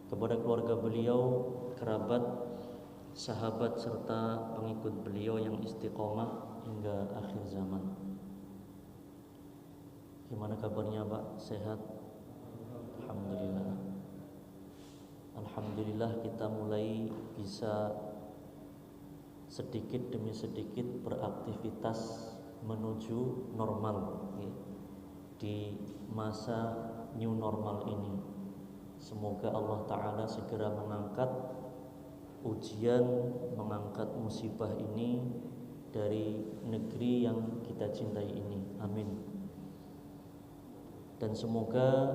kepada keluarga beliau, kerabat, sahabat serta pengikut beliau yang istiqomah hingga akhir zaman. Gimana kabarnya Pak? Sehat? Alhamdulillah. Alhamdulillah kita mulai bisa sedikit demi sedikit beraktivitas menuju normal di masa new normal ini. Semoga Allah Ta'ala segera mengangkat ujian, mengangkat musibah ini dari negeri yang kita cintai ini. Amin. Dan semoga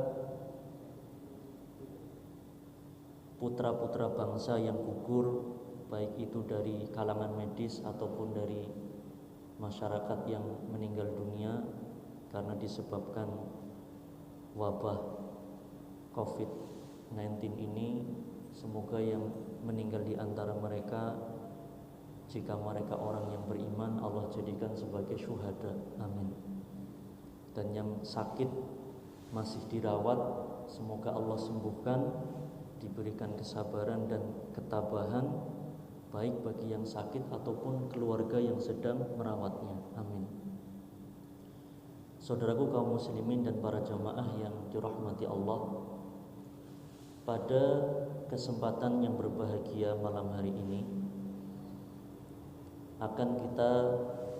putra-putra bangsa yang gugur, baik itu dari kalangan medis ataupun dari masyarakat yang meninggal dunia karena disebabkan wabah COVID-19 ini, semoga yang meninggal di antara mereka, jika mereka orang yang beriman, Allah jadikan sebagai syuhada. Amin. Dan yang sakit masih dirawat, semoga Allah sembuhkan, diberikan kesabaran dan ketabahan, baik bagi yang sakit ataupun keluarga yang sedang merawatnya. Amin. Saudaraku kaum muslimin dan para jamaah yang dirahmati Allah, pada kesempatan yang berbahagia malam hari ini akan kita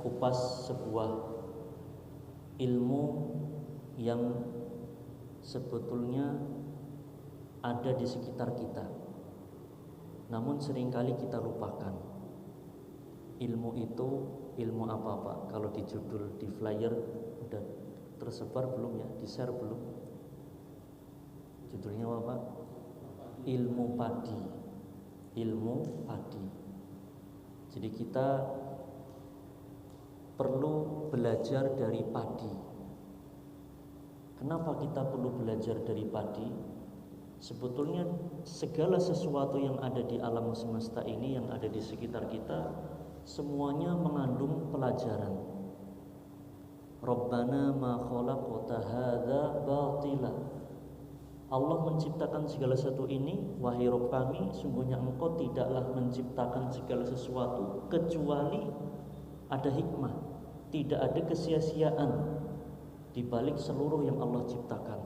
kupas sebuah ilmu yang sebetulnya ada di sekitar kita, namun seringkali kita lupakan. Ilmu itu ilmu apa Pak? Kalau di judul di flyer udah tersebar belum ya? Di share belum? Judulnya apa Pak? Ilmu padi. Ilmu padi. Jadi kita perlu belajar dari padi. Kenapa kita perlu belajar dari padi? Sebetulnya segala sesuatu yang ada di alam semesta ini, yang ada di sekitar kita, semuanya mengandung pelajaran. Rabbana ma khalaqta hadza batila. Allah menciptakan segala sesuatu ini, wahai Rabb kami, sungguhnya Engkau tidaklah menciptakan segala sesuatu kecuali ada hikmah. Tidak ada kesia-siaan di balik seluruh yang Allah ciptakan.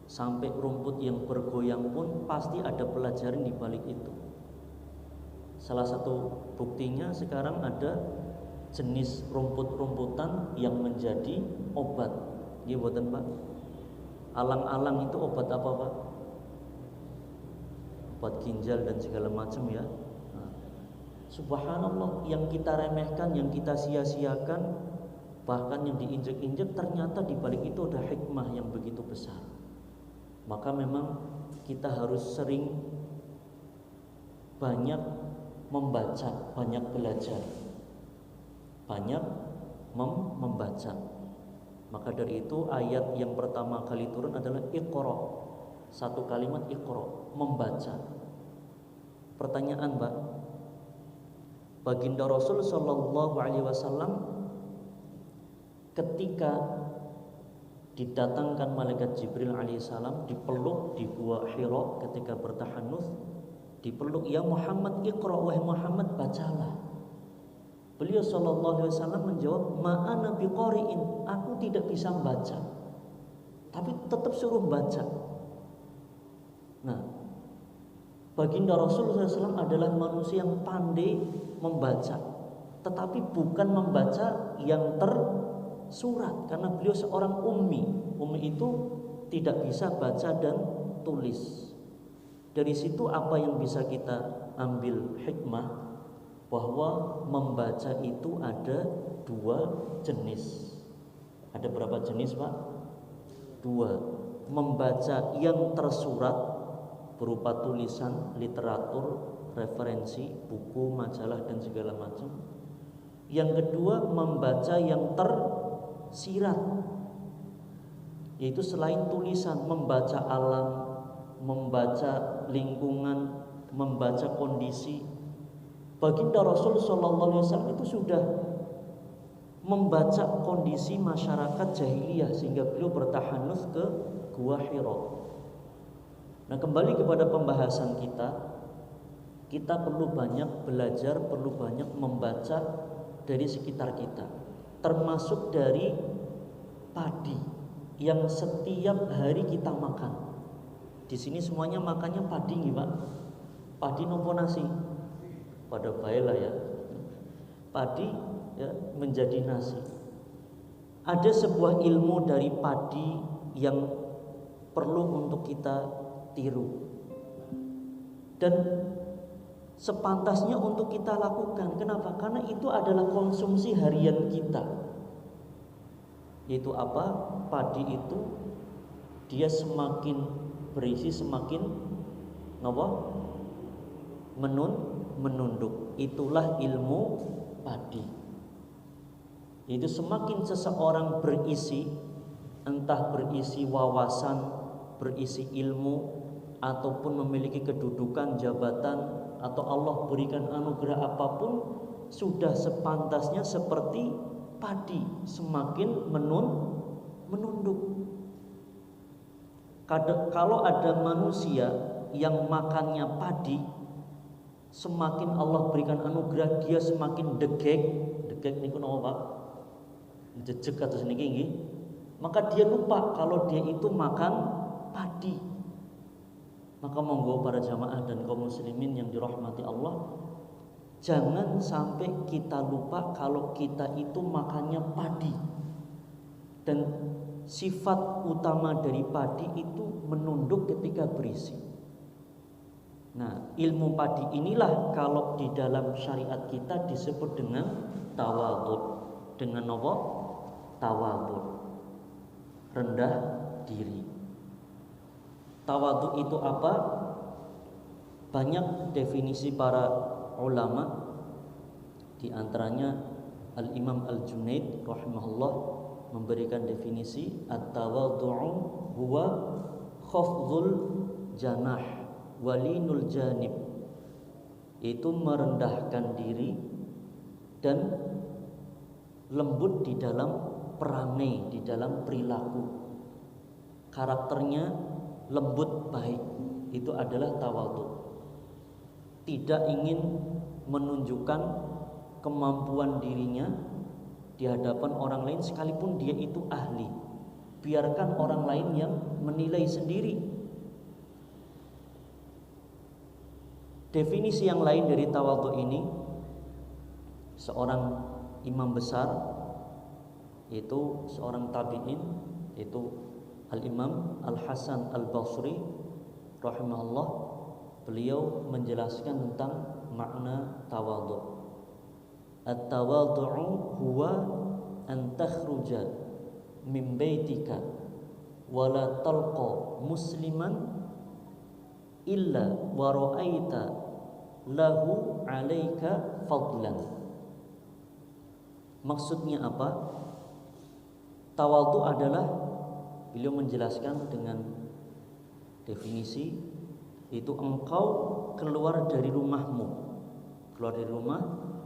Sampai rumput yang bergoyang pun pasti ada pelajaran di balik itu. Salah satu buktinya sekarang ada jenis rumput-rumputan yang menjadi obat. Iya buatan Pak? Alang-alang itu obat apa Pak? Obat ginjal dan segala macam ya. Nah, subhanallah, yang kita remehkan, yang kita sia-siakan, bahkan yang diinjek-injek, ternyata di balik itu ada hikmah yang begitu besar. Maka memang kita harus sering banyak membaca, banyak belajar, banyak membaca. Maka dari itu ayat yang pertama kali turun adalah Iqra. Satu kalimat Iqra, membaca. Pertanyaan Mbak, baginda Rasul sallallahu alaihi wasallam ketika didatangkan malaikat Jibril alaihissalam, dipeluk di gua Hira ketika bertahanus, dipeluk, ya Muhammad Iqra, wahai Muhammad bacalah. Beliau sallallahu alaihi wasallam menjawab, ma'ana biqari'in, aku tidak bisa membaca, tapi tetap suruh baca. Nah, baginda Rasulullah SAW adalah manusia yang pandai membaca, tetapi bukan membaca yang tersurat, karena beliau seorang ummi. Ummi itu tidak bisa baca dan tulis. Dari situ apa yang bisa kita ambil hikmah? Bahwa membaca itu ada dua jenis. Ada berapa jenis Pak? Dua. Membaca yang tersurat berupa tulisan, literatur, referensi, buku, majalah dan segala macam. Yang kedua, membaca yang tersirat, yaitu selain tulisan, membaca alam, membaca lingkungan, membaca kondisi. Baginda Rasul sallallahu alaihi wasallam itu sudah membaca kondisi masyarakat jahiliyah sehingga beliau bertahanus ke Gua Hira. Nah, kembali kepada pembahasan kita perlu banyak belajar, perlu banyak membaca dari sekitar kita, termasuk dari padi yang setiap hari kita makan. Di sini semuanya makannya padi nih Pak. Padi nopo nasi? Pada baiklah ya. Padi ya, menjadi nasi. Ada sebuah ilmu dari padi yang perlu untuk kita tiru. Dan sepantasnya untuk kita lakukan. Kenapa? Karena itu adalah konsumsi harian kita. Yaitu apa? Padi itu dia semakin berisi semakin menunduk. Itulah ilmu padi. Itu semakin seseorang berisi, entah berisi wawasan, berisi ilmu, ataupun memiliki kedudukan, jabatan, atau Allah berikan anugerah apapun, sudah sepantasnya seperti padi, semakin menunduk. Kalau ada manusia yang makannya padi, semakin Allah berikan anugerah, dia semakin degek niku napa Pak? Jejeg atau seniki, maka dia lupa kalau dia itu makan padi. Maka monggo para jamaah dan kaum muslimin yang dirahmati Allah, jangan sampai kita lupa kalau kita itu makannya padi. Dan sifat utama dari padi itu menunduk ketika berisi. Nah, ilmu padi inilah kalau di dalam syariat kita disebut dengan tawadhu. Dengan apa? Tawadhu. Rendah diri. Tawadhu itu apa? Banyak definisi para ulama, di antaranya Al-Imam Al-Junaid rahimahullah memberikan definisi at-tawadhu'u huwa khafdhul janah walinul janib, itu merendahkan diri dan lembut di dalam perangai, di dalam perilaku, karakternya lembut baik. Itu adalah tawadhu. Tidak ingin menunjukkan kemampuan dirinya di hadapan orang lain sekalipun dia itu ahli. Biarkan orang lain yang menilai sendiri. Definisi yang lain dari tawadhu ini, seorang imam besar, yaitu seorang tabi'in, yaitu Al-Imam Al-Hasan Al-Basri rahimahullah, beliau menjelaskan tentang makna tawadhu. At-tawadhu'u huwa an takhruja min baitika wa la talqa musliman illa wa ra'aita lahu 'alaika fadlan. Maksudnya apa? Tawadhu adalah, beliau menjelaskan dengan definisi, itu engkau keluar dari rumahmu, keluar dari rumah,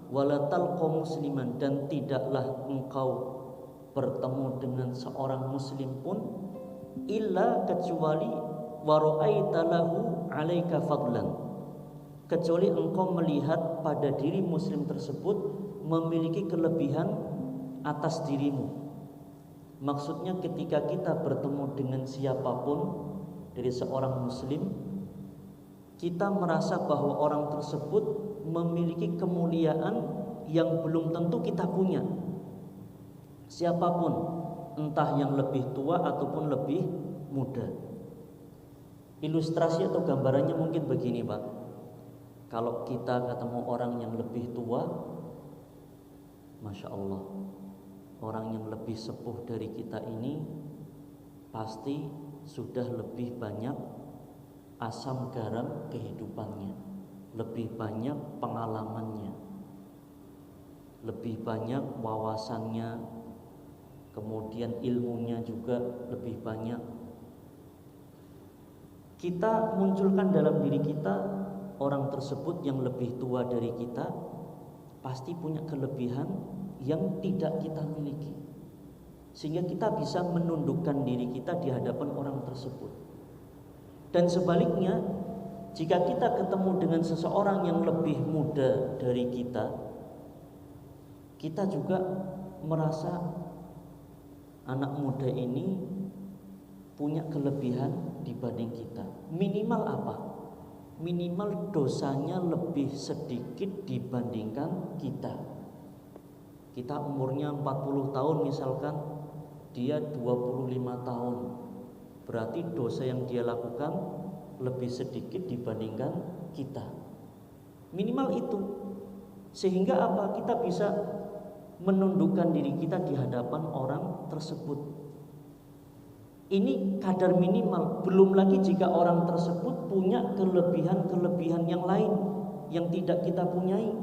wala talqa musliman, dan tidaklah engkau bertemu dengan seorang muslim pun, illa kecuali wa ra'aita lahu 'alaika fadlan, kecuali engkau melihat pada diri muslim tersebut memiliki kelebihan atas dirimu. Maksudnya ketika kita bertemu dengan siapapun dari seorang muslim, kita merasa bahwa orang tersebut memiliki kemuliaan yang belum tentu kita punya. Siapapun, entah yang lebih tua ataupun lebih muda. Ilustrasi atau gambarannya mungkin begini Pak. Kalau kita ketemu orang yang lebih tua, Masya Allah, orang yang lebih sepuh dari kita ini pasti sudah lebih banyak asam garam kehidupannya, lebih banyak pengalamannya, lebih banyak wawasannya, kemudian ilmunya juga lebih banyak. Kita munculkan dalam diri kita orang tersebut yang lebih tua dari kita, pasti punya kelebihan yang tidak kita miliki, sehingga kita bisa menundukkan diri kita di hadapan orang tersebut. Dan sebaliknya, jika kita ketemu dengan seseorang yang lebih muda dari kita, kita juga merasa anak muda ini punya kelebihan dibanding kita. Minimal apa? Minimal dosanya lebih sedikit dibandingkan kita. Kita umurnya 40 tahun misalkan, dia 25 tahun. Berarti dosa yang dia lakukan lebih sedikit dibandingkan kita. Minimal itu. Sehingga apa? Kita bisa menundukkan diri kita di hadapan orang tersebut. Ini kadar minimal. Belum lagi jika orang tersebut punya kelebihan-kelebihan yang lain yang tidak kita punyai.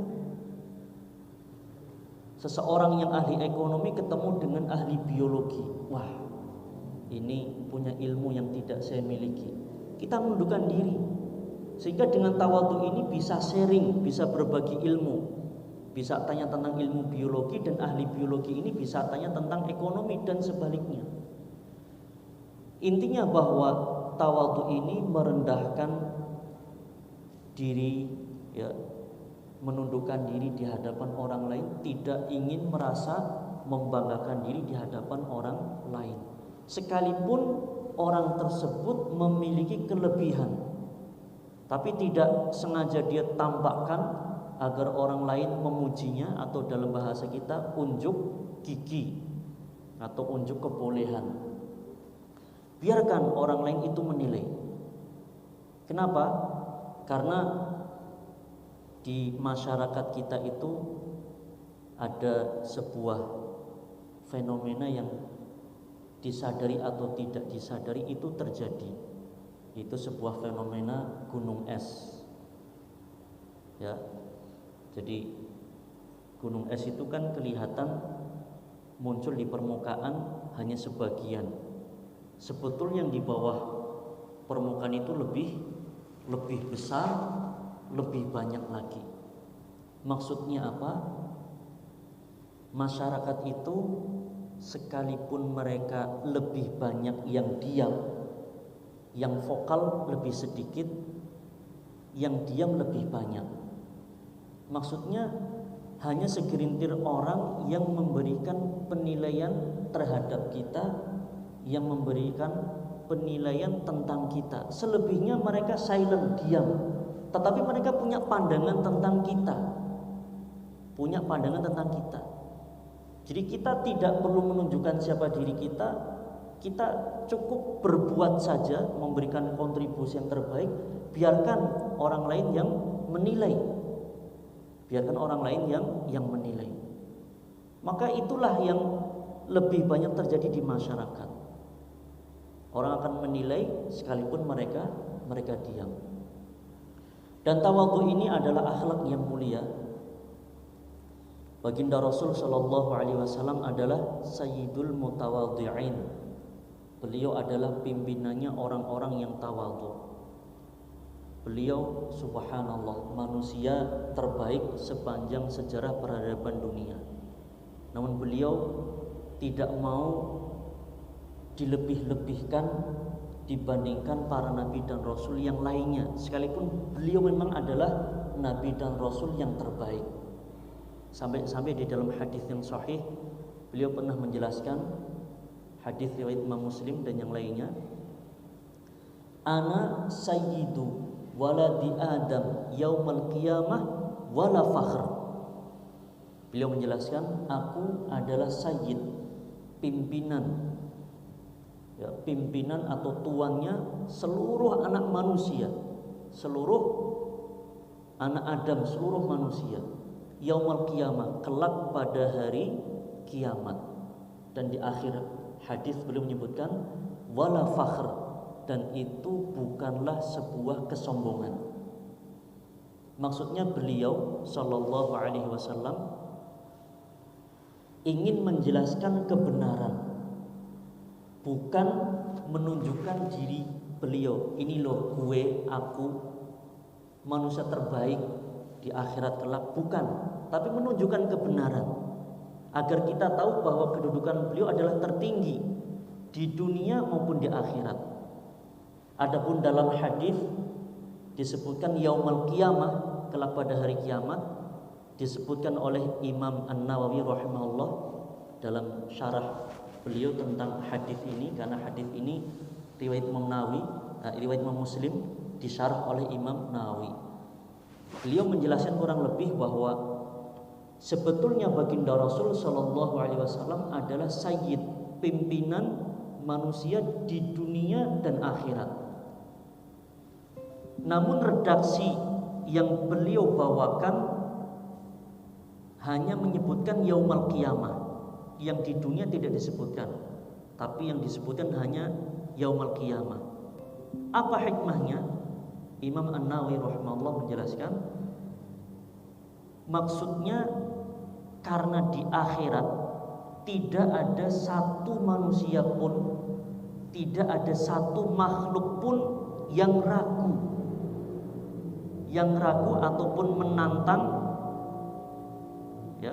Seseorang yang ahli ekonomi ketemu dengan ahli biologi. Wah, ini punya ilmu yang tidak saya miliki. Kita menundukkan diri. Sehingga dengan tawadhu ini bisa sharing, bisa berbagi ilmu. Bisa tanya tentang ilmu biologi, dan ahli biologi ini bisa tanya tentang ekonomi dan sebaliknya. Intinya bahwa tawadhu ini merendahkan diri, ya, menundukkan diri di hadapan orang lain, tidak ingin merasa membanggakan diri di hadapan orang lain. Sekalipun orang tersebut memiliki kelebihan, tapi tidak sengaja dia tampakkan agar orang lain memujinya, atau dalam bahasa kita unjuk gigi atau unjuk kebolehan. Biarkan orang lain itu menilai. Kenapa? Karena di masyarakat kita itu ada sebuah fenomena yang disadari atau tidak disadari itu terjadi. Itu sebuah fenomena gunung es. Ya. Jadi gunung es itu kan kelihatan muncul di permukaan hanya sebagian. Sebetulnya yang di bawah permukaan itu lebih besar, lebih banyak lagi. Maksudnya apa? Masyarakat itu sekalipun mereka lebih banyak yang diam, yang vokal lebih sedikit, yang diam lebih banyak. Maksudnya hanya segelintir orang yang memberikan penilaian terhadap kita, yang memberikan penilaian tentang kita. Selebihnya mereka silent, diam. Tetapi mereka punya pandangan tentang kita. Punya pandangan tentang kita. Jadi kita tidak perlu menunjukkan siapa diri kita. Kita cukup berbuat saja, memberikan kontribusi yang terbaik. Biarkan orang lain yang menilai. Biarkan orang lain yang menilai. Maka itulah yang lebih banyak terjadi di masyarakat. Orang akan menilai sekalipun mereka diam. Dan tawadhu ini adalah akhlak yang mulia. Baginda Rasul sallallahu alaihi wasallam adalah sayyidul mutawadhi'in. Beliau adalah pimpinannya orang-orang yang tawadhu. Beliau subhanallah manusia terbaik sepanjang sejarah peradaban dunia. Namun beliau tidak mau dilebih-lebihkan dibandingkan para nabi dan rasul yang lainnya, sekalipun beliau memang adalah nabi dan rasul yang terbaik. Sampai di dalam hadis yang sahih beliau pernah menjelaskan, hadis riwayat Imam Muslim dan yang lainnya, ana sayyidu waladi Adam yaumal qiyamah wala fakhr. Beliau menjelaskan, aku adalah sayyid, pimpinan, ya, pimpinan atau tuannya seluruh anak manusia, seluruh anak Adam, seluruh manusia. Yaumul qiyamah, kelak pada hari kiamat. Dan di akhir hadis beliau menyebutkan wala fakhr, dan itu bukanlah sebuah kesombongan. Maksudnya beliau sallallahu alaihi wasallam ingin menjelaskan kebenaran, bukan menunjukkan diri beliau. Ini loh gue, aku manusia terbaik di akhirat kelak, bukan, tapi menunjukkan kebenaran agar kita tahu bahwa kedudukan beliau adalah tertinggi di dunia maupun di akhirat. Adapun dalam hadis disebutkan yaumul qiyamah, kelak pada hari kiamat, disebutkan oleh Imam An-Nawawi rahimahullah dalam syarah beliau tentang hadis ini, karena hadis ini riwayat Imam Nawawi, riwayat Imam Muslim disyarah oleh Imam Nawawi. Beliau menjelaskan kurang lebih bahwa sebetulnya baginda Rasul Shallallahu Alaihi Wasallam adalah sayyid, pimpinan manusia di dunia dan akhirat. Namun redaksi yang beliau bawakan hanya menyebutkan yaumul qiyamah, yang di dunia tidak disebutkan, tapi yang disebutkan hanya yaumul qiyamah. Apa hikmahnya? Imam An-Nawawi rahimahullah menjelaskan, maksudnya karena di akhirat tidak ada satu manusia pun, tidak ada satu makhluk pun yang ragu ataupun menantang, ya,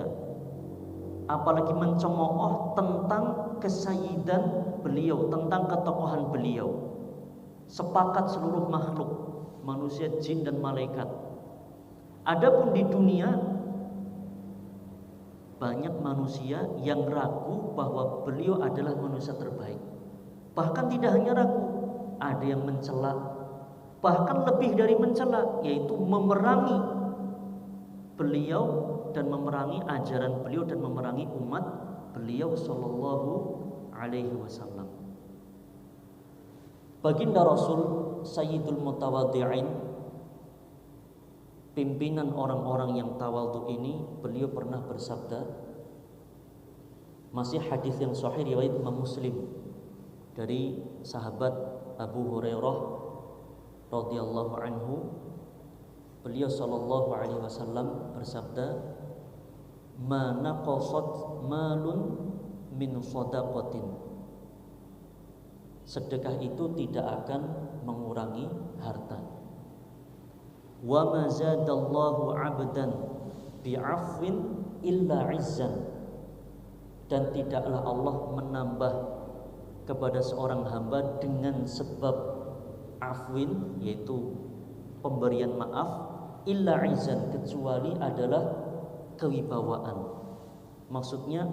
apalagi mencemooh tentang kesayyidan beliau, tentang ketokohan beliau. Sepakat seluruh makhluk, manusia, jin dan malaikat. Adapun di dunia banyak manusia yang ragu bahwa beliau adalah manusia terbaik. Bahkan tidak hanya ragu, ada yang mencela, bahkan lebih dari mencela, yaitu memerangi beliau dan memerangi ajaran beliau dan memerangi umat beliau sallallahu alaihi wasallam. Baginda Rasul Sayyidul Mutawadhi'in, pimpinan orang-orang yang tawadhu ini, beliau pernah bersabda, masih hadis yang sahih riwayat Imam Muslim dari sahabat Abu Hurairah radhiyallahu anhu, beliau sallallahu alaihi wasallam bersabda, "Ma naqasat malun min shadaqatin." Sedekah itu tidak akan mengurangi harta. Wa ma zadallahu 'abdan bi'afwin illa 'izzan. Dan tidaklah Allah menambah kepada seorang hamba dengan sebab afwin, yaitu pemberian maaf, illa 'izzan, kecuali adalah kewibawaan. Maksudnya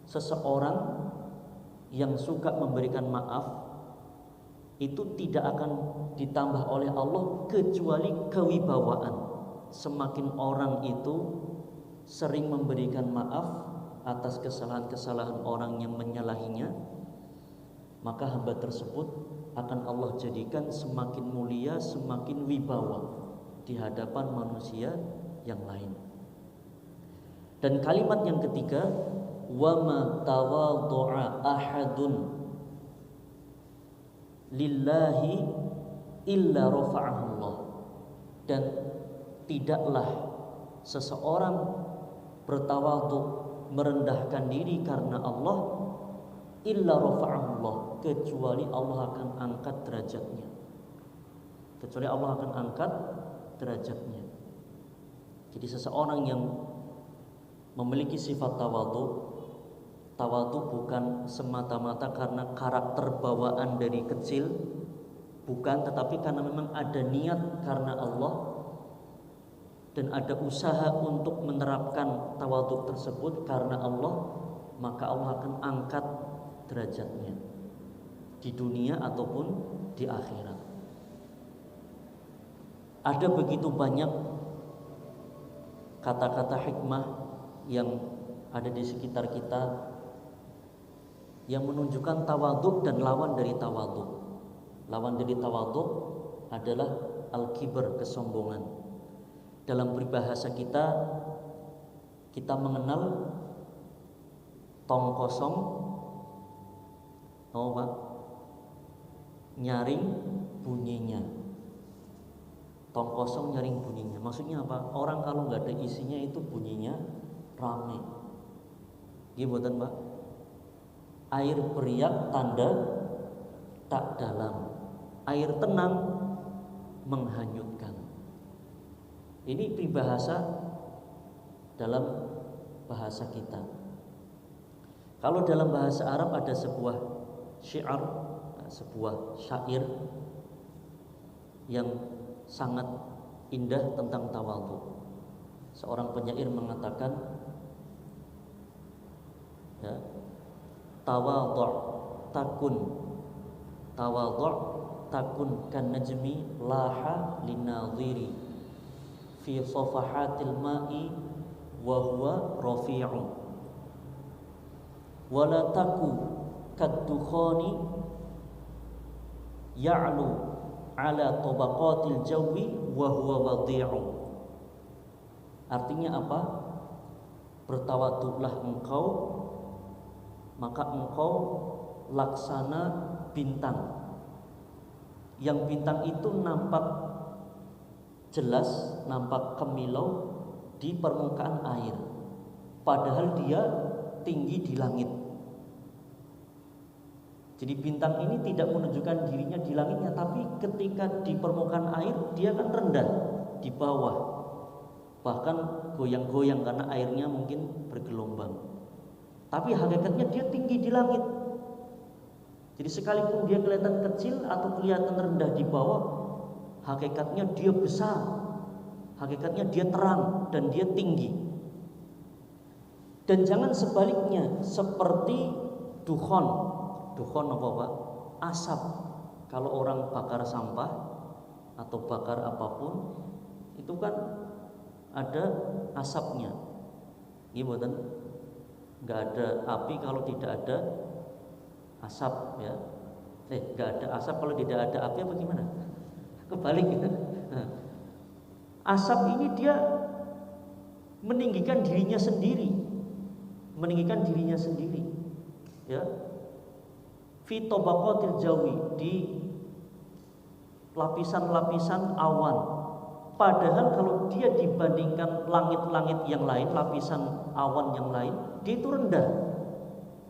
seseorang yang suka memberikan maaf itu tidak akan ditambah oleh Allah kecuali kewibawaan. Semakin orang itu sering memberikan maaf atas kesalahan-kesalahan orang yang menyalahinya, maka hamba tersebut akan Allah jadikan semakin mulia, semakin wibawa di hadapan manusia yang lain. Dan kalimat yang ketiga, wa ma tawadhu'a ahadun lillahi illa rafa'ahullah. Dan tidaklah seseorang bertawadhu, merendahkan diri karena Allah, illa rafa'ahullah, kecuali Allah akan angkat derajatnya. Kecuali Allah akan angkat derajatnya. Jadi seseorang yang memiliki sifat tawadhu, tawadhu bukan semata-mata karena karakter bawaan dari kecil, bukan, tetapi karena memang ada niat karena Allah dan ada usaha untuk menerapkan tawadhu tersebut karena Allah, maka Allah akan angkat derajatnya di dunia ataupun di akhirat. Ada begitu banyak kata-kata hikmah yang ada di sekitar kita yang menunjukkan tawadhu dan lawan dari tawadhu. Lawan dari tawadhu adalah al-kibr, kesombongan. Dalam peribahasa kita mengenal tong kosong, nyaring bunyinya. Tong kosong nyaring bunyinya. Maksudnya apa? Orang kalau nggak ada isinya itu bunyinya rame. Gimana, Mbak? Air beriak tanda tak dalam, air tenang menghanyutkan. Ini peribahasa dalam bahasa kita. Kalau dalam bahasa Arab ada sebuah syiar, sebuah syair yang sangat indah tentang tawadhu. Seorang penyair mengatakan, ya, tawadhu' takun kan najmi laha linadhiri fi safahatil ma'i wa huwa rafi'un wa la taku kaddukhani ya'lu ala tabaqatil jawi wa huwa wadi'un. Artinya apa? Bertawadhulah engkau, maka engkau laksana bintang. Yang bintang itu nampak jelas, nampak kemilau di permukaan air, padahal dia tinggi di langit. Jadi bintang ini tidak menunjukkan dirinya di langitnya, tapi ketika di permukaan air dia akan rendah di bawah, bahkan goyang-goyang karena airnya mungkin bergelombang. Tapi hakikatnya dia tinggi di langit. Jadi sekalipun dia kelihatan kecil atau kelihatan rendah di bawah, hakikatnya dia besar, hakikatnya dia terang dan dia tinggi. Dan jangan sebaliknya seperti dukhon. Dukhon apa Pak? Asap. Kalau orang bakar sampah atau bakar apapun, itu kan ada asapnya. Gimana? Nggak ada api kalau tidak ada asap, ya. Nggak ada asap kalau tidak ada api, apa gimana? Kebalik gitu. Nah, asap ini dia meninggikan dirinya sendiri, ya. Fi tabaqatil jawi, di lapisan-lapisan awan. Padahal kalau dia dibandingkan langit-langit yang lain, lapisan awan yang lain, dia itu rendah.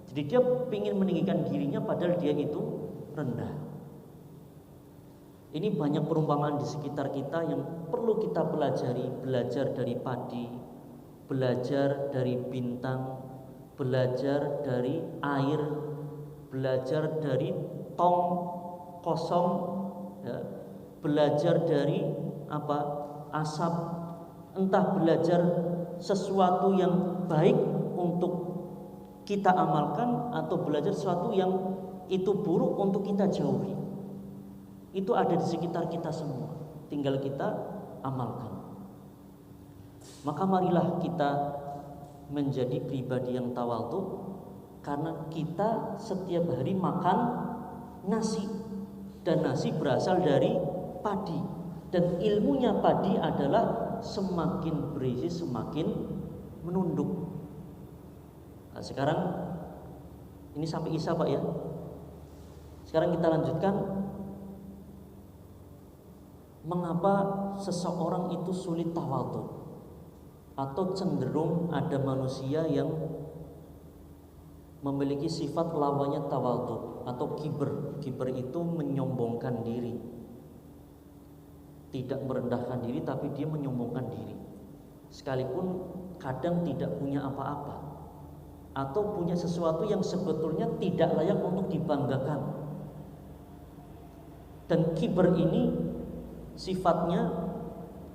Jadi dia ingin meninggikan dirinya padahal dia itu rendah. Ini banyak perumpamaan di sekitar kita yang perlu kita pelajari. Belajar dari padi, belajar dari bintang, belajar dari air, belajar dari tong kosong, ya, belajar dari asap, entah belajar sesuatu yang baik untuk kita amalkan atau belajar sesuatu yang itu buruk untuk kita jauhi. Itu ada di sekitar kita semua, tinggal kita amalkan. Maka marilah kita menjadi pribadi yang tawadhu, karena kita setiap hari makan nasi, dan nasi berasal dari padi, dan ilmunya padi adalah semakin berisi semakin menunduk. Nah, sekarang ini sampai Isya Pak ya. Sekarang kita lanjutkan, mengapa seseorang itu sulit tawadhu, atau cenderung ada manusia yang memiliki sifat lawannya tawadhu atau kiber. Kiber itu menyombongkan diri, tidak merendahkan diri, tapi dia menyombongkan diri. Sekalipun kadang tidak punya apa-apa, atau punya sesuatu yang sebetulnya tidak layak untuk dibanggakan. Dan kiber ini sifatnya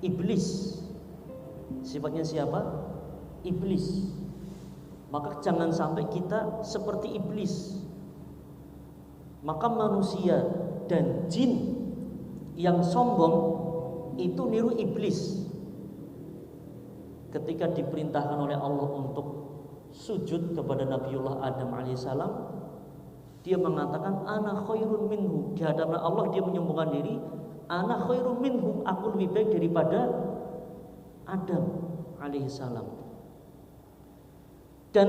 iblis. Sifatnya siapa? Iblis. Maka jangan sampai kita seperti iblis. Maka manusia dan jin yang sombong itu niru iblis. Ketika diperintahkan oleh Allah untuk sujud kepada Nabiullah Adam alaihissalam, dia mengatakan ana khairun minhu. Di hadapan Allah dia menyombongkan diri, ana khairun minhu, aku lebih baik daripada Adam alaihissalam. Dan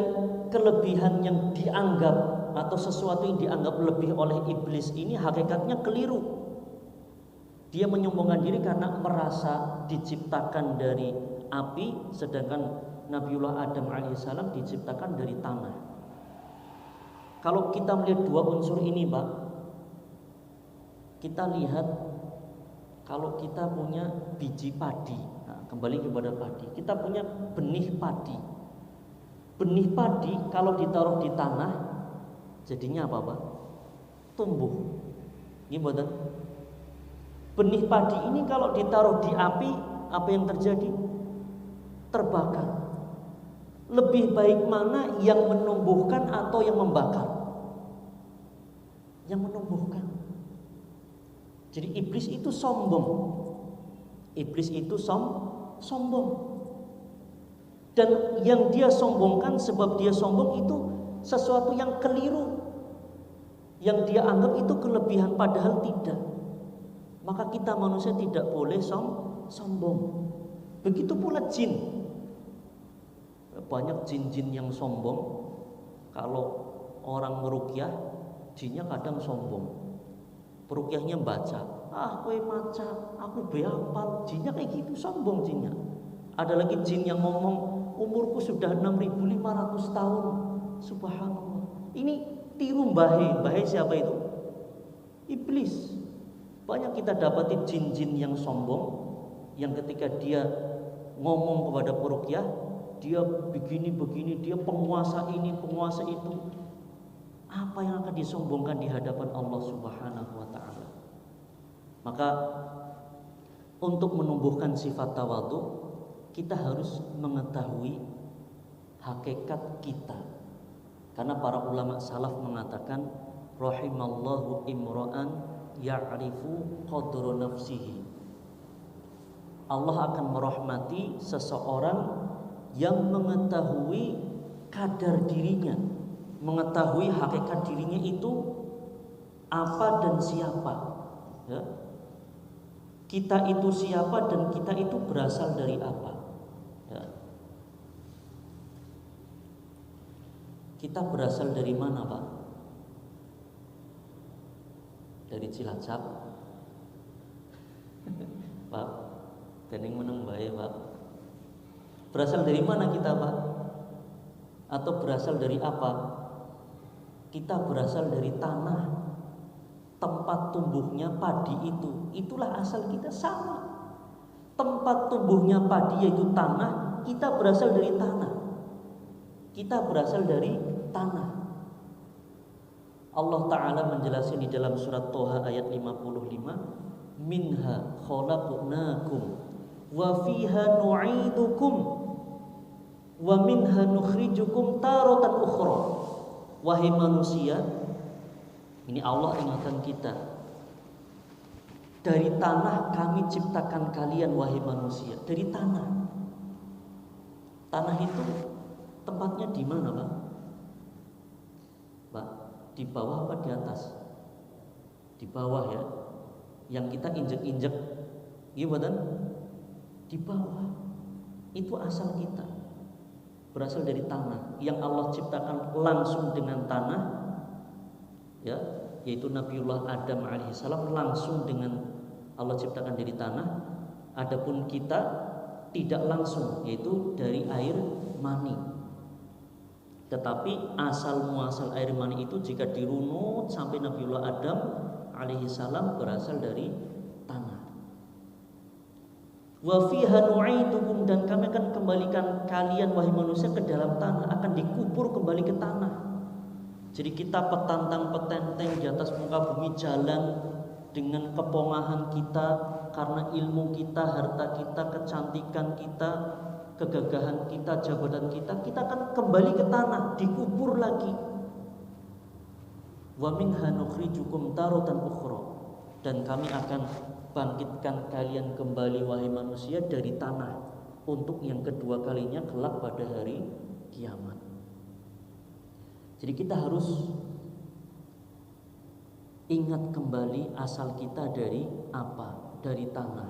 kelebihan yang dianggap atau sesuatu yang dianggap lebih oleh iblis ini hakikatnya keliru. Dia menyombongkan diri karena merasa diciptakan dari api, sedangkan Nabiullah Adam alaihissalam diciptakan dari tanah. Kalau kita melihat dua unsur ini Pak, kita lihat kalau kita punya biji padi, nah, kembali kepada padi, kita punya benih padi. Benih padi kalau ditaruh di tanah jadinya apa Pak? Tumbuh. Gimana? Benih padi ini kalau ditaruh di api, apa yang terjadi? Terbakar. Lebih baik mana yang menumbuhkan atau yang membakar? Yang menumbuhkan. Jadi iblis itu sombong. Iblis itu sombong. Dan yang dia sombongkan, sebab dia sombong itu sesuatu yang keliru, yang dia anggap itu kelebihan, padahal tidak. Maka kita manusia tidak boleh sombong. Begitu pula jin. Banyak jin-jin yang sombong. Kalau orang meruqyah, jinnya kadang sombong. Peruqyahnya baca, kowe maca, aku behapal. Jinnya kayak gitu, sombong jinnya. Ada lagi jin yang ngomong, umurku sudah 6.500 tahun. Subhanallah. Ini tiru mbahe. Mbahe siapa itu? Iblis. Banyak kita dapati jin-jin yang sombong, yang ketika dia ngomong kepada peruqyah, dia begini-begini, dia penguasa ini, penguasa itu. Apa yang akan disombongkan di hadapan Allah Subhanahu wa taala? Maka untuk menumbuhkan sifat tawadhu, kita harus mengetahui hakikat kita. Karena para ulama salaf mengatakan, rahimallahu imra'an ya'rifu qadra nafsihi. Allah akan merahmati seseorang yang mengetahui kadar dirinya, mengetahui hakikat dirinya itu apa dan siapa. Ya. Kita itu siapa dan kita itu berasal dari apa. Ya. Kita berasal dari mana, Pak? Dari Cilacap. Pak, dening meneng bae, Pak. Berasal dari mana kita, Pak? Atau berasal dari apa? Kita berasal dari tanah, tempat tumbuhnya padi itu. Itulah asal kita, sama. Tempat tumbuhnya padi yaitu tanah, kita berasal dari tanah. Kita berasal dari tanah. Allah Ta'ala menjelaskan di dalam surat Toha ayat 55, minha khalaqnakum wa fiha nu'idukum wa minha nukhrijukum taratan ukhra. Wahai manusia, ini Allah ingatkan kita, dari tanah kami ciptakan kalian, wahai manusia. Dari tanah. Tanah itu tempatnya di mana, Pak? Pak, di bawah apa di atas? Di bawah ya. Yang kita injek-injek, iya betul? Di bawah. Itu asal kita. Berasal dari tanah yang Allah ciptakan langsung dengan tanah, ya, yaitu Nabiullah Adam alaihissalam langsung dengan Allah ciptakan dari tanah. Adapun kita tidak langsung, yaitu dari air mani. Tetapi asal muasal air mani itu jika dirunut sampai Nabiullah Adam alaihissalam berasal dari tanah. Wa fiha nu'idukum, dan kami akan kembalikan kalian wahai manusia ke dalam tanah, akan dikubur kembali ke tanah. Jadi kita petantang-petenteng di atas muka bumi, jalan dengan kepongahan kita, karena ilmu kita, harta kita, kecantikan kita, kegagahan kita, jabatan kita akan kembali ke tanah, dikubur lagi. Wa minha nukhrijukum taratan ukhra, dan kami akan bangkitkan kalian kembali wahai manusia dari tanah untuk yang kedua kalinya kelak pada hari kiamat. Jadi kita harus ingat kembali asal kita dari apa? Dari tanah.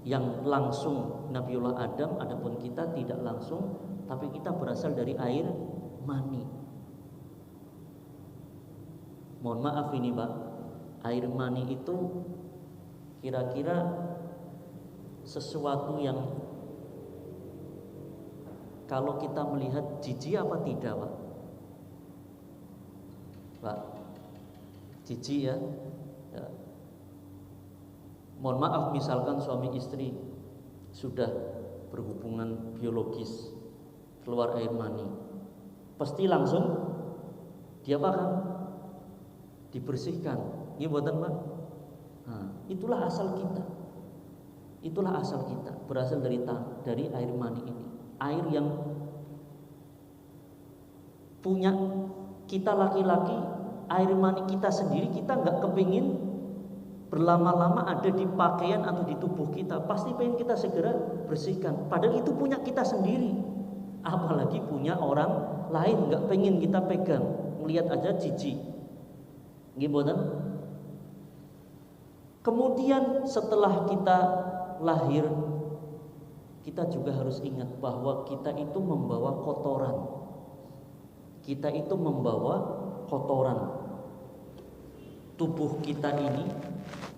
Yang langsung Nabiullah Adam, adapun kita tidak langsung, tapi kita berasal dari air mani. Mohon maaf ini, Pak. Air mani itu kira-kira sesuatu yang kalau kita melihat jijik apa tidak, Pak? Pak, jijik ya? Ya. Mohon maaf, misalkan suami istri sudah berhubungan biologis, keluar air mani, pasti langsung diapakan? Dibersihkan. Ini buatan, Pak. Itulah asal kita. Itulah asal kita, berasal dari air mani ini. Air yang punya kita laki-laki, air mani kita sendiri, kita nggak kepingin berlama-lama ada di pakaian atau di tubuh kita. Pasti pengen kita segera bersihkan. Padahal itu punya kita sendiri. Apalagi punya orang lain, nggak pengen kita pegang. Melihat aja jijik. Gimana? Kemudian setelah kita lahir, kita juga harus ingat bahwa kita itu membawa kotoran. Kita itu membawa kotoran. Tubuh kita ini,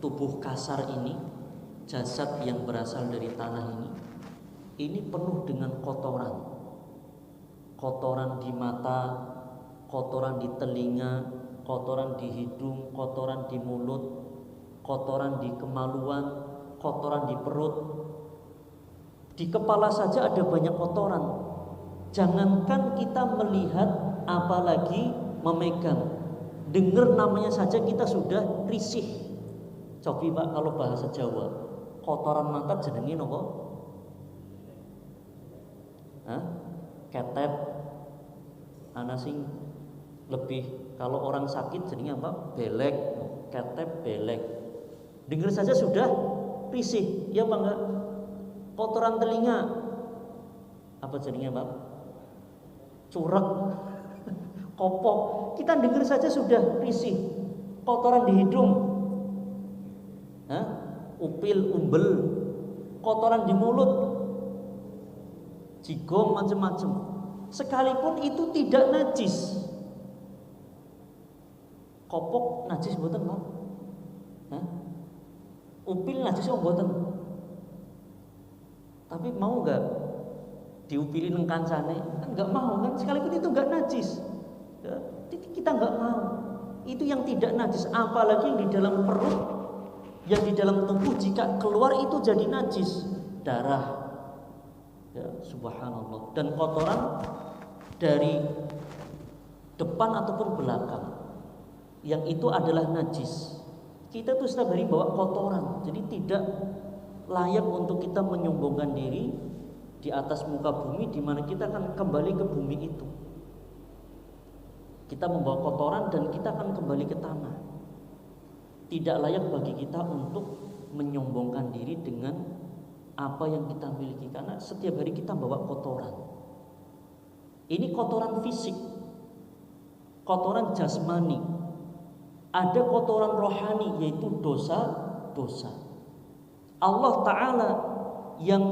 tubuh kasar ini, jasad yang berasal dari tanah ini penuh dengan kotoran. Kotoran di mata, kotoran di telinga, kotoran di hidung, kotoran di mulut, kotoran di kemaluan, kotoran di perut. Di kepala saja ada banyak kotoran. Jangankan kita melihat, apalagi memegang. Dengar namanya saja kita sudah risih. Cobi Pak, kalau bahasa Jawa, kotoran mata jenenge napa? Hah? Ketep. Ana sing lebih, kalau orang sakit jenenge apa? Belek. Ketep, belek. Dengar saja sudah risih, ya Pak enggak? Kotoran telinga, apa jenenge Pak? Curek. Kopok, kita dengar saja sudah risih. Kotoran di hidung, upil, umbel, kotoran di mulut, jigong, macam-macam. Sekalipun itu tidak najis. Kopok najis mboten, Pak? Upil najis mboten. Tapi mau enggak diupili nang kancane? Kan enggak mau kan, sekalipun itu enggak najis. Ya, kita nggak mau. Itu yang tidak najis, apalagi yang di dalam perut, yang di dalam tubuh, jika keluar itu jadi najis, darah. Ya, subhanallah. Dan kotoran dari depan ataupun belakang, yang itu adalah najis. Kita tuh setiap hari bawa kotoran, jadi tidak layak untuk kita menyombongkan diri di atas muka bumi, di mana kita akan kembali ke bumi itu. Kita membawa kotoran dan kita akan kembali ke tanah. Tidak layak bagi kita untuk menyombongkan diri dengan apa yang kita miliki, karena setiap hari kita bawa kotoran. Ini kotoran fisik, kotoran jasmani. Ada kotoran rohani, yaitu dosa-dosa. Allah Ta'ala yang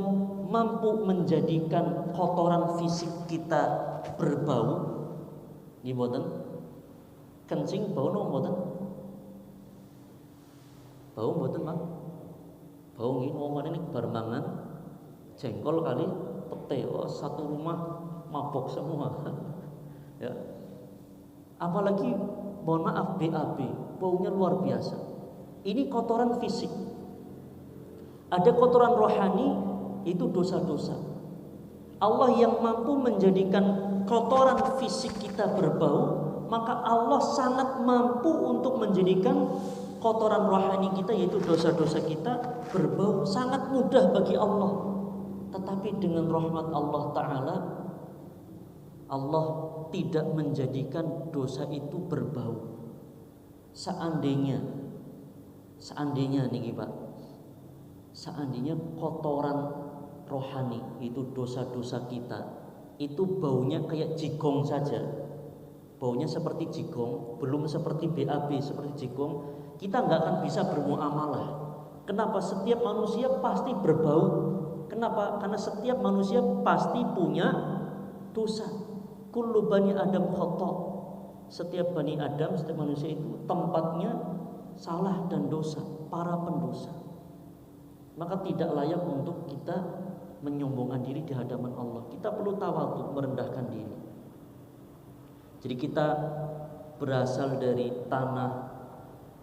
mampu menjadikan kotoran fisik kita berbau. Nggih mboten? Kencing bau no mboten? Bau mboten, Bang? Bau nggih wong ini bar mangan jengkol kali pete, satu rumah mabok semua. Ya. Apalagi mohon maaf BAB, baunya luar biasa. Ini kotoran fisik. Ada kotoran rohani, itu dosa-dosa. Allah yang mampu menjadikan kotoran fisik kita berbau, maka Allah sangat mampu untuk menjadikan kotoran rohani kita, yaitu dosa-dosa kita, berbau. Sangat mudah bagi Allah. Tetapi dengan rahmat Allah Ta'ala, Allah tidak menjadikan dosa itu berbau. Seandainya nih Pak, seandainya kotoran rohani itu dosa-dosa kita itu baunya kayak jigong saja, baunya seperti jigong, belum seperti BAB, seperti jigong, kita nggak akan bisa bermuamalah. Kenapa? Setiap manusia pasti berbau. Kenapa? Karena setiap manusia pasti punya dosa. Kullu bani Adam khata'. Setiap bani Adam, setiap manusia itu tempatnya salah dan dosa, para pendosa. Maka tidak layak untuk kita menyombongkan diri di hadapan Allah. Kita perlu tawadhu, merendahkan diri. Jadi kita berasal dari tanah,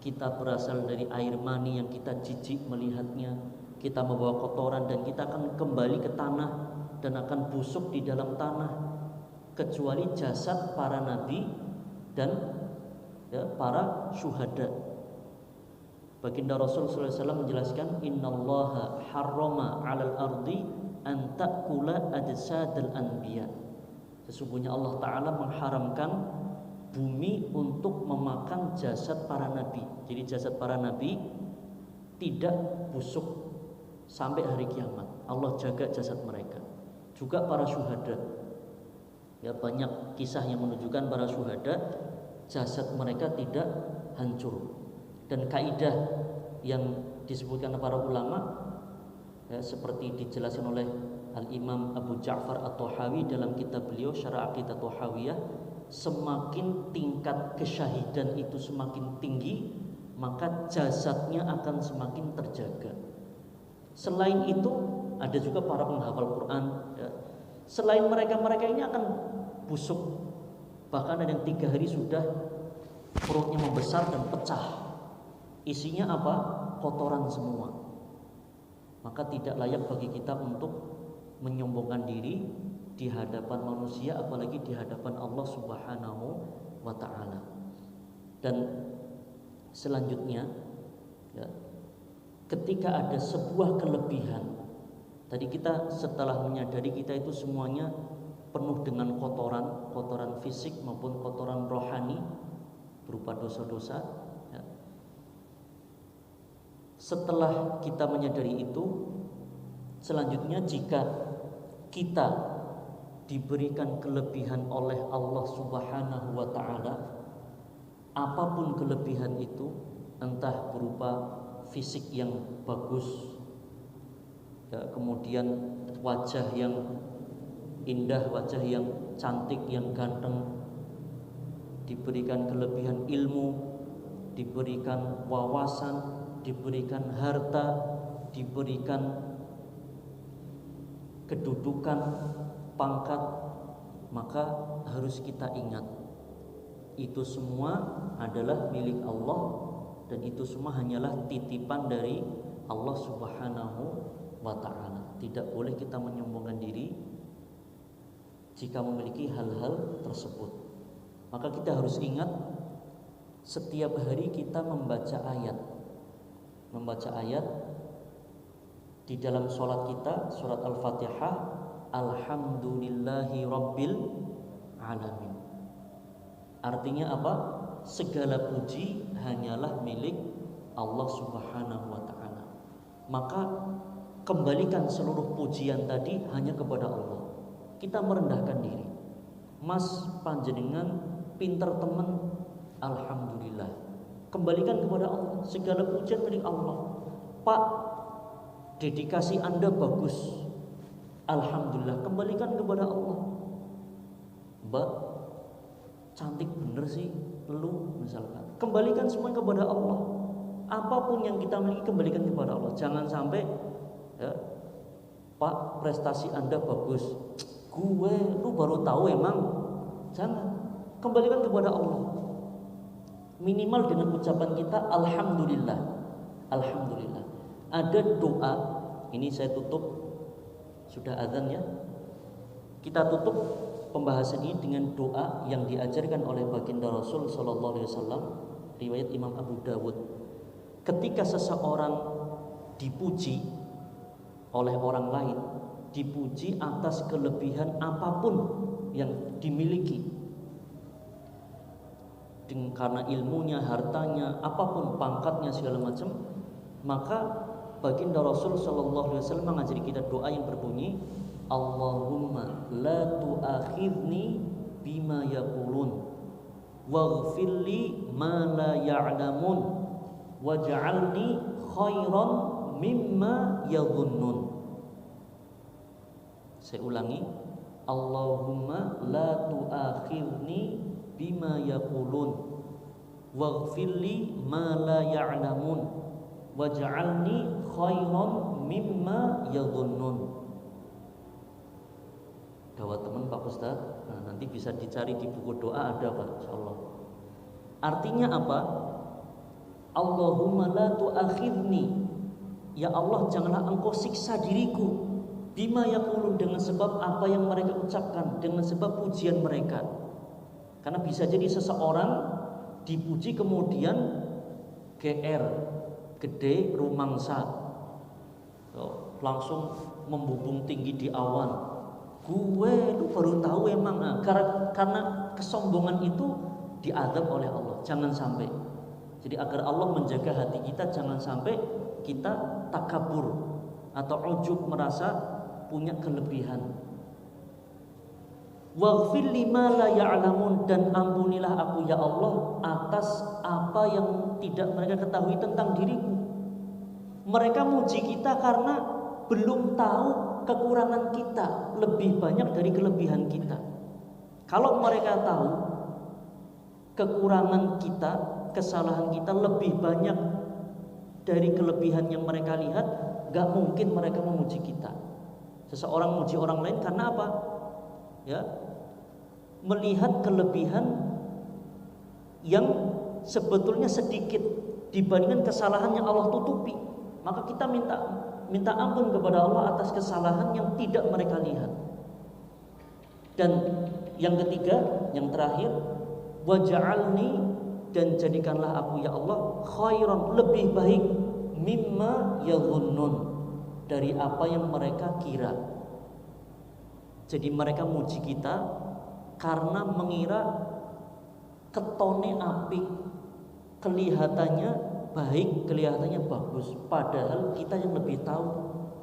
kita berasal dari air mani yang kita jijik melihatnya. Kita membawa kotoran dan kita akan kembali ke tanah dan akan busuk di dalam tanah. Kecuali jasad para nabi dan para syuhada. Baginda Rasul sallallahu alaihi wasallam menjelaskan, innallaha harrama 'alal ardi an ta'kula ajsadal anbiya. Sesungguhnya Allah Ta'ala mengharamkan bumi untuk memakan jasad para nabi. Jadi jasad para nabi tidak busuk sampai hari kiamat. Allah jaga jasad mereka. Juga para syuhada. Ya, banyak kisah yang menunjukkan para syuhada jasad mereka tidak hancur. Dan kaidah yang disebutkan para ulama, ya, seperti dijelaskan oleh Al-Imam Abu Ja'far At-Tahawi dalam kitab beliau Syarah Aqidah Tahawiyah, semakin tingkat kesyahidan itu semakin tinggi, maka jasadnya akan semakin terjaga. Selain itu ada juga para penghafal Quran, ya. Selain mereka ini akan busuk, bahkan ada yang 3 hari sudah perutnya membesar dan pecah. Isinya apa? Kotoran semua. Maka tidak layak bagi kita untuk menyombongkan diri di hadapan manusia, apalagi di hadapan Allah Subhanahu wa Ta'ala. Dan selanjutnya, ya, ketika ada sebuah kelebihan, tadi kita setelah menyadari kita itu semuanya penuh dengan kotoran fisik maupun kotoran rohani berupa dosa-dosa, ya. Setelah kita menyadari itu, selanjutnya jika kita diberikan kelebihan oleh Allah Subhanahu wa Ta'ala, apapun kelebihan itu, entah berupa fisik yang bagus, ya, kemudian wajah yang indah, wajah yang cantik, yang ganteng, diberikan kelebihan ilmu, diberikan wawasan, diberikan harta, diberikan kedudukan, pangkat, maka harus kita ingat itu semua adalah milik Allah, dan itu semua hanyalah titipan dari Allah Subhanahu wa Ta'ala. Tidak boleh kita menyombongkan diri jika memiliki hal-hal tersebut. Maka kita harus ingat setiap hari kita membaca ayat di dalam sholat kita, surat Al-Fatihah, Alhamdulillahi Rabbil Alamin. Artinya apa? Segala puji hanyalah milik Allah Subhanahu wa Ta'ala. Maka kembalikan seluruh pujian tadi hanya kepada Allah. Kita merendahkan diri. Mas panjenengan pinter temen, alhamdulillah. Kembalikan kepada Allah. Segala pujian milik Allah. Pak, dedikasi Anda bagus, alhamdulillah. Kembalikan kepada Allah. Mbak, cantik bener sih lu, misalkan. Kembalikan semua kepada Allah. Apapun yang kita miliki, kembalikan kepada Allah. Jangan sampai, ya, Pak, prestasi Anda bagus, lu baru tahu emang. Jangan. Kembalikan kepada Allah. Minimal dengan ucapan kita alhamdulillah. Alhamdulillah. Ada doa, ini saya tutup, sudah azan ya. Kita tutup pembahasan ini dengan doa yang diajarkan oleh baginda Rasul sallallahu alaihi wasallam, riwayat Imam Abu Dawud. Ketika seseorang dipuji oleh orang lain, dipuji atas kelebihan apapun yang dimiliki, karena ilmunya, hartanya, apapun pangkatnya segala macam, maka baginda Rasul sallallahu alaihi wasallam mengajari kita doa yang berbunyi, Allahumma la tu'akhidni bima yaqulun waghfirli ma la ya'lamun waj'alni khairan mimma yadhunnun. Saya ulangi, Allahumma la tu'akhidni bima yaqulun waghfirli ma la ya'lamun waj'alni khairan mimma yadhunnun. Dakwah teman Pak Ustaz, nah, nanti bisa dicari di buku doa, ada Pak, insyaallah. Artinya apa? Allahumma la tu'akhidni, ya Allah janganlah engkau siksa diriku, bima yaqulun, dengan sebab apa yang mereka ucapkan, dengan sebab pujian mereka. Karena bisa jadi seseorang dipuji kemudian GR, gede rumangsa, langsung membubung tinggi di awan. Gue lu baru tahu emang, karena kesombongan itu diadab oleh Allah. Jangan sampai. Jadi agar Allah menjaga hati kita, jangan sampai kita takabur atau ujub, merasa punya kelebihan. Waghfir lima la ya'lamun, dan ampunilah aku ya Allah atas apa yang tidak mereka ketahui tentang diriku. Mereka muji kita karena belum tahu kekurangan kita lebih banyak dari kelebihan kita. Kalau mereka tahu kekurangan kita, kesalahan kita lebih banyak dari kelebihan yang mereka lihat, gak mungkin mereka memuji kita. Seseorang memuji orang lain karena apa? Ya, melihat kelebihan yang sebetulnya sedikit dibandingkan kesalahan yang Allah tutupi, maka kita minta ampun kepada Allah atas kesalahan yang tidak mereka lihat. Dan yang ketiga, yang terakhir, waj'alni, dan jadikanlah aku ya Allah khairan, lebih baik, mimma yadhunnun, dari apa yang mereka kira. Jadi mereka muji kita karena mengira ketone apik, kelihatannya baik, kelihatannya bagus, padahal kita yang lebih tahu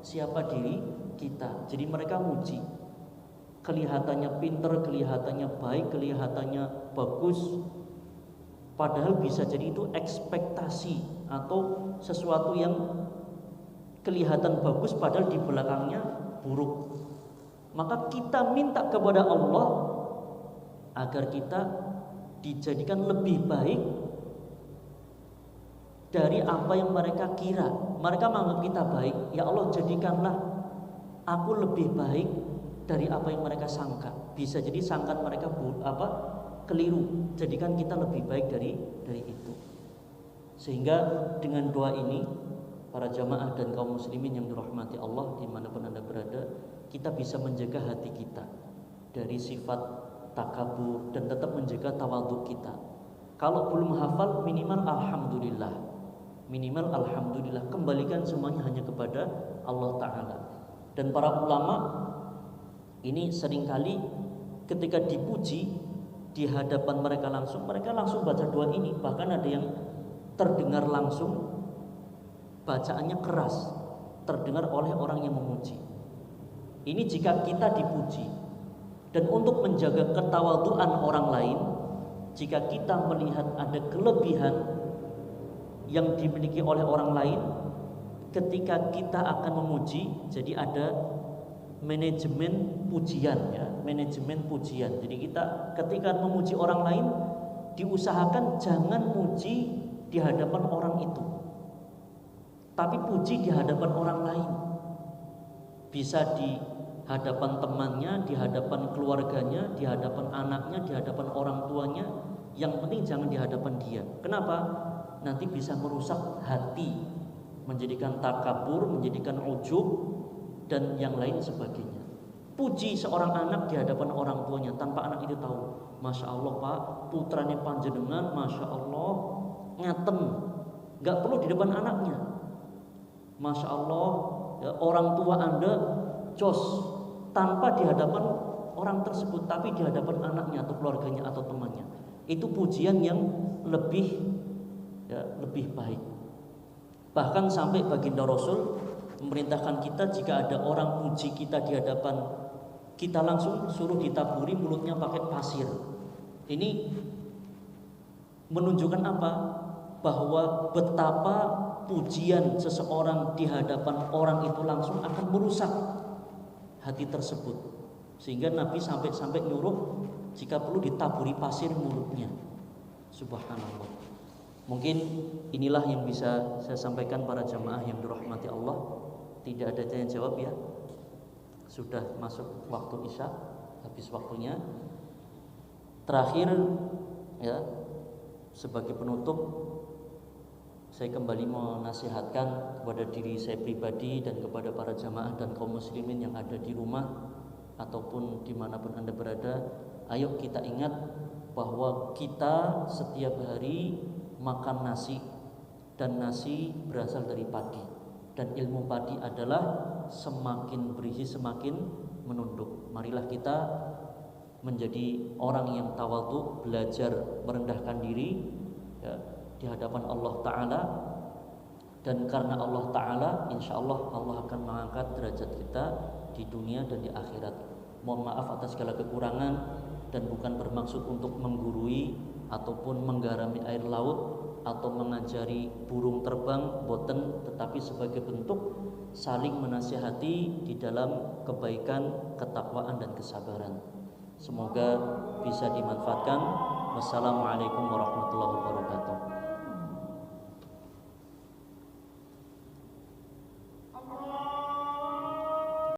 siapa diri kita. Jadi mereka muji, kelihatannya pinter, kelihatannya baik, kelihatannya bagus, padahal bisa jadi itu ekspektasi atau sesuatu yang kelihatan bagus padahal di belakangnya buruk. Maka kita minta kepada Allah agar kita dijadikan lebih baik dari apa yang mereka kira. Mereka menganggap kita baik, ya Allah jadikanlah aku lebih baik dari apa yang mereka sangka. Bisa jadi sangkaan mereka keliru, jadikan kita lebih baik dari itu. Sehingga dengan doa ini, para jamaah dan kaum muslimin yang dirahmati Allah dimanapun Anda berada, kita bisa menjaga hati kita dari sifat takabur dan tetap menjaga tawadhu kita. Kalau belum hafal, minimal alhamdulillah. Minimal alhamdulillah, kembalikan semuanya hanya kepada Allah Ta'ala. Dan para ulama ini seringkali ketika dipuji di hadapan mereka langsung baca doa ini. Bahkan ada yang terdengar langsung, bacaannya keras, terdengar oleh orang yang memuji. Ini jika kita dipuji. Dan untuk menjaga ketawaduan orang lain, jika kita melihat ada kelebihan yang dimiliki oleh orang lain, ketika kita akan memuji, jadi ada manajemen pujian, ya, manajemen pujian. Jadi kita ketika memuji orang lain, diusahakan jangan muji di hadapan orang itu, tapi puji di hadapan orang lain. Bisa di hadapan temannya, di hadapan keluarganya, di hadapan anaknya, di hadapan orang tuanya. Yang penting jangan di hadapan dia. Kenapa? Nanti bisa merusak hati, menjadikan takabur, menjadikan ujub, dan yang lain sebagainya. Puji seorang anak di hadapan orang tuanya tanpa anak itu tahu, Masya Allah Pak, putranya panjenengan, Masya Allah, ngaten. Gak perlu di depan anaknya. Masya Allah, ya, orang tua Anda jos, tanpa di hadapan orang tersebut, tapi di hadapan anaknya atau keluarganya atau temannya. Itu pujian yang lebih baik. Bahkan sampai baginda Rasul memerintahkan kita, jika ada orang puji kita di hadapan kita, langsung suruh ditaburi mulutnya pakai pasir. Ini menunjukkan apa? Bahwa betapa pujian seseorang di hadapan orang itu langsung akan merusak hati tersebut. Sehingga Nabi sampai nyuruh jika perlu ditaburi pasir mulutnya. Subhanallah. Mungkin inilah yang bisa saya sampaikan para jamaah yang dirahmati Allah. Tidak ada tanya jawab ya. Sudah masuk waktu Isya, habis waktunya. Terakhir ya, sebagai penutup, saya kembali menasihatkan kepada diri saya pribadi dan kepada para jamaah dan kaum muslimin yang ada di rumah ataupun dimanapun Anda berada. Ayo kita ingat bahwa kita setiap hari makan nasi, dan nasi berasal dari padi, dan ilmu padi adalah semakin berisi semakin menunduk. Marilah kita menjadi orang yang tawadhu, belajar merendahkan diri ya, di hadapan Allah Ta'ala. Dan karena Allah Ta'ala, insya Allah Allah akan mengangkat derajat kita di dunia dan di akhirat. Mohon maaf atas segala kekurangan, dan bukan bermaksud untuk menggurui ataupun menggarami air laut atau mengajari burung terbang, boten, tetapi sebagai bentuk saling menasihati di dalam kebaikan, ketakwaan dan kesabaran. Semoga bisa dimanfaatkan. Wassalamualaikum warahmatullahi wabarakatuh.